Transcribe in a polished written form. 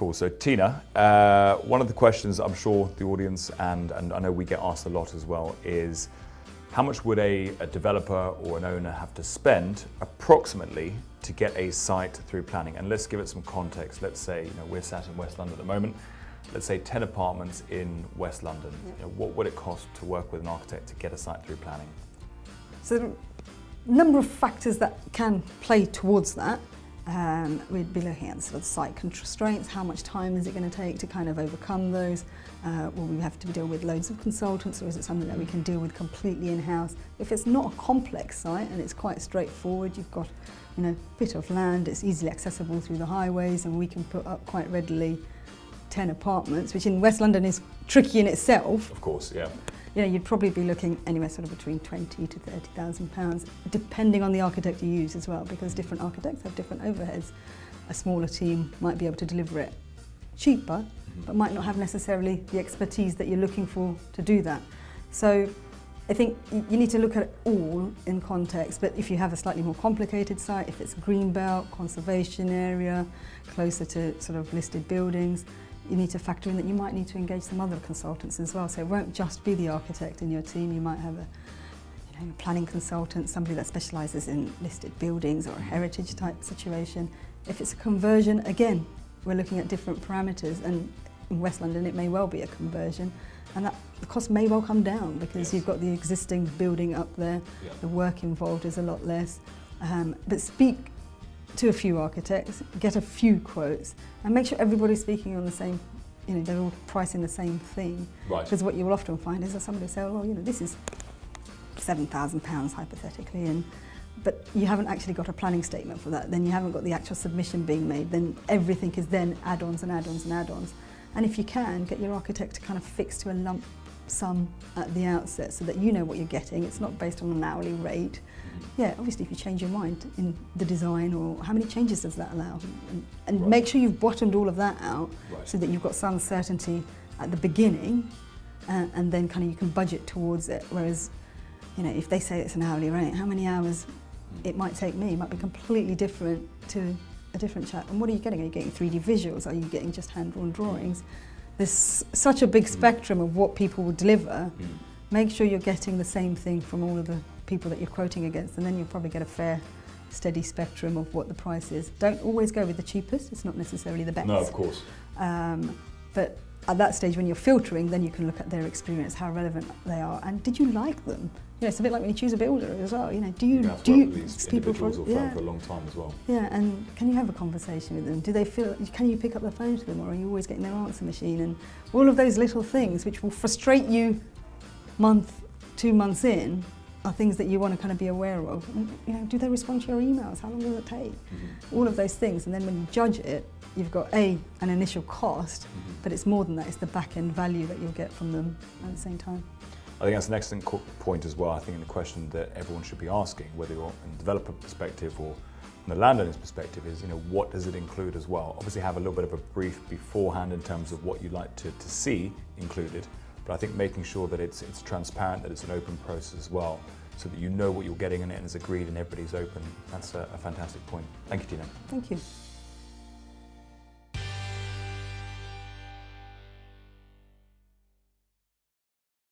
Cool. So Tina, one of the questions I'm sure the audience and I know we get asked a lot as well is how much would a developer or an owner have to spend approximately to get a site through planning? And let's give it some context. Let's say we're sat in West London at the moment. Let's say 10 apartments in West London. Yeah. What would it cost to work with an architect to get a site through planning? So there are a number of factors that can play towards that. We'd be looking at sort of site constraints, how much time is it going to take to kind of overcome those? Will we have to deal with loads of consultants, or is it something that we can deal with completely in-house? If it's not a complex site and it's quite straightforward, you've got a bit of land, it's easily accessible through the highways, and we can put up quite readily 10 apartments, which in West London is tricky in itself. Of course, yeah. You'd probably be looking anywhere sort of between £20,000 to £30,000, depending on the architect you use as well, because different architects have different overheads. A smaller team might be able to deliver it cheaper, but might not have necessarily the expertise that you're looking for to do that. So I think you need to look at it all in context, but if you have a slightly more complicated site, if it's greenbelt, conservation area, closer to sort of listed buildings, you need to factor in that you might need to engage some other consultants as well. So it won't just be the architect in your team. You might have a planning consultant, somebody that specialises in listed buildings or a heritage type situation. If it's a conversion, again, we're looking at different parameters, and in West London it may well be a conversion, and that the cost may well come down because you've got the existing building up there. The work involved is a lot less. But speak to a few architects, get a few quotes, and make sure everybody's speaking on the same, they're all pricing the same thing. Right. Because what you will often find is that somebody will say, well, this is £7,000 hypothetically, but you haven't actually got a planning statement for that, then you haven't got the actual submission being made, then everything is then add-ons and add-ons and add-ons. And if you can, get your architect to kind of fix to a lump sum at the outset so that you know what you're getting. It's not based on an hourly rate. Yeah, obviously if you change your mind in the design, or how many changes does that allow? And make sure you've bottomed all of that out so that you've got some certainty at the beginning, and then kind of you can budget towards it. Whereas, if they say it's an hourly rate, how many hours it might take me might be completely different to a different chap. And what are you getting? Are you getting 3D visuals? Are you getting just hand-drawn drawings? There's such a big spectrum of what people will deliver. Make sure you're getting the same thing from all of the people that you're quoting against, and then you'll probably get a fair, steady spectrum of what the price is. Don't always go with the cheapest, it's not necessarily the best. No, of course. But at that stage when you're filtering, then you can look at their experience, how relevant they are, and did you like them? It's a bit like when you choose a builder as well. Do you these people individuals or firm for a long time as well? Yeah, and can you have a conversation with them? Do they feel? Can you pick up the phone to them, or are you always getting their answer machine? And all of those little things which will frustrate you month, 2 months in, are things that you want to kind of be aware of. And, do they respond to your emails? How long does it take? All of those things, and then when you judge it, you've got an initial cost, but it's more than that. It's the back end value that you'll get from them at the same time. I think that's an excellent point as well. I think in the question that everyone should be asking, whether you're in a developer perspective or from the landowner's perspective, is what does it include as well? Obviously have a little bit of a brief beforehand in terms of what you'd like to see included, but I think making sure that it's transparent, that it's an open process as well, so that you know what you're getting and it is agreed and everybody's open. That's a fantastic point. Thank you, Tina. Thank you.